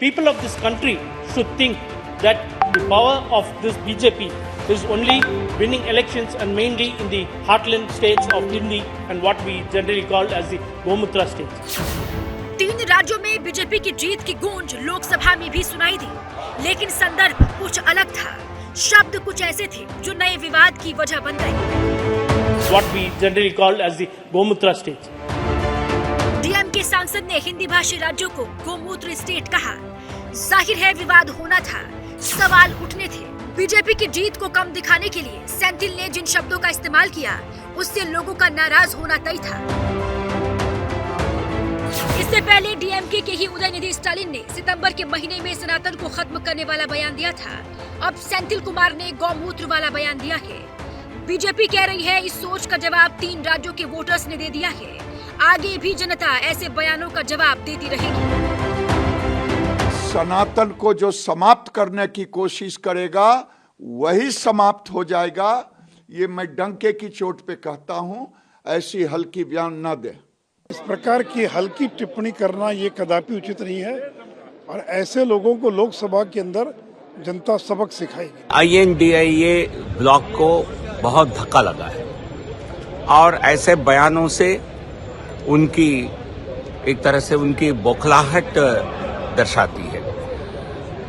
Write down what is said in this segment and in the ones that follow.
people of this country should think that the power of this BJP is only winning elections and mainly in the heartland states of Hindi and what we generally call as the Gomutra states. 3 राज्यों में BJP की जीत की गूंज लोकसभा में भी सुनाई दी, लेकिन संदर्भ कुछ अलग था। शब्द कुछ ऐसे थे जो नए विवाद की वजह बन गए। What we generally call as the Gomutra states. DMK सांसद ने हिंदी भाषी राज्यों को गोमूत्र स्टेट कहा। जाहिर है विवाद होना था, सवाल उठने थे। बीजेपी की जीत को कम दिखाने के लिए सेंथिल ने जिन शब्दों का इस्तेमाल किया, उससे लोगों का नाराज होना तय था। इससे पहले डीएमके के ही उदयनिधि स्टालिन ने सितंबर के महीने में सनातन को खत्म करने वाला बयान दिया था। अब सेंथिल कुमार ने गौमूत्र वाला बयान दिया है। बीजेपी कह रही है इस सोच का जवाब 3 राज्यों के वोटर्स ने दे दिया है। आगे भी जनता ऐसे बयानों का जवाब देती रहेगी। सनातन को जो समाप्त करने की कोशिश करेगा वही समाप्त हो जाएगा। ये मैं डंके की चोट पे कहता हूं, ऐसी हल्की बयान न दे। इस प्रकार की हल्की टिप्पणी करना ये कदापि उचित नहीं है और ऐसे लोगों को लोकसभा के अंदर जनता सबक सिखाएगी। INDIA ब्लॉक को बहुत धक्का लगा है और ऐसे बयानों से उनकी एक तरह से उनकी बौखलाहट दर्शाती है।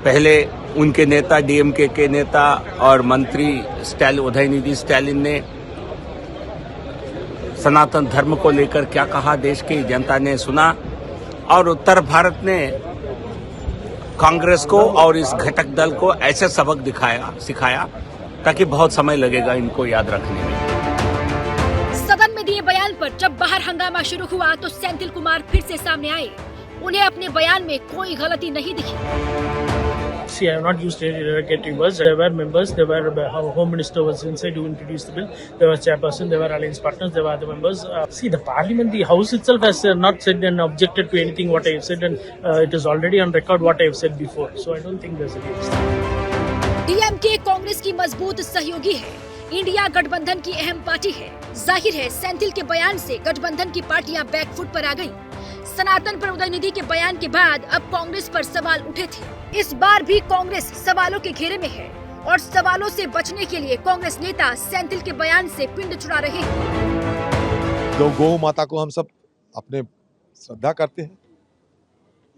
पहले उनके नेता डीएमके के नेता और मंत्री उदयनिधि स्टालिन ने सनातन धर्म को लेकर क्या कहा, देश की जनता ने सुना और उत्तर भारत ने कांग्रेस को और इस घटक दल को ऐसे सबक सिखाया ताकि बहुत समय लगेगा इनको याद रखने में। सदन में दिए बयान पर जब बाहर हंगामा शुरू हुआ तो सेंथिल कुमार फिर से सामने आए। उन्हें अपने बयान में कोई गलती नहीं दिखी। See, I have not used any derogatory words. There were members, there were Home Minister was inside who introduced the bill. There was chairperson, there were alliance partners, there were other members. See, the Parliament, the House itself has not said and objected to anything what I have said, and it is already on record what I have said before. So I don't think there's a case. DMK Congress की मजबूत सहयोगी है। India गठबंधन की अहम party है। जाहिर है सेंथिल के बयान से गठबंधन की पार्टियां बैकफुट पर आ गईं। सनातन पर उदयनिधि के बयान के बाद अब कांग्रेस पर सवाल उठे थे। इस बार भी कांग्रेस सवालों के घेरे में है और सवालों से बचने के लिए कांग्रेस नेता सेंथिल के बयान से पिंड छुड़ा रहे हैं। तो गौ माता को हम सब अपने श्रद्धा करते हैं,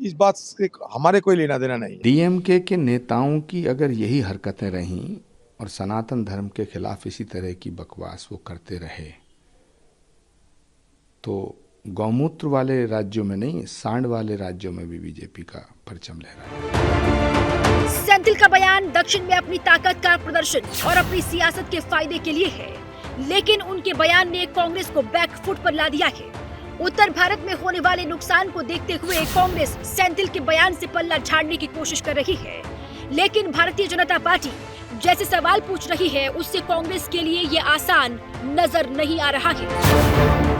इस बात से हमारे कोई लेना देना नहीं। डीएमके के नेताओं की अगर यही हरकतें रहीं और सनातन धर्म के खिलाफ इसी तरह की बकवास वो करते रहे तो गौमूत्र वाले राज्यों में नहीं, सांड वाले राज्यों में भी बीजेपी का परचम लहराएगा। सेंथिल का बयान दक्षिण में अपनी ताकत का प्रदर्शन और अपनी सियासत के फायदे के लिए है, लेकिन उनके बयान ने कांग्रेस को बैकफुट पर ला दिया है। उत्तर भारत में होने वाले नुकसान को देखते हुए कांग्रेस सेंथिल के बयान से पल्ला झाड़ने की कोशिश कर रही है, लेकिन भारतीय जनता पार्टी जैसे सवाल पूछ रही है उससे कांग्रेस के लिए ये आसान नजर नहीं आ रहा है।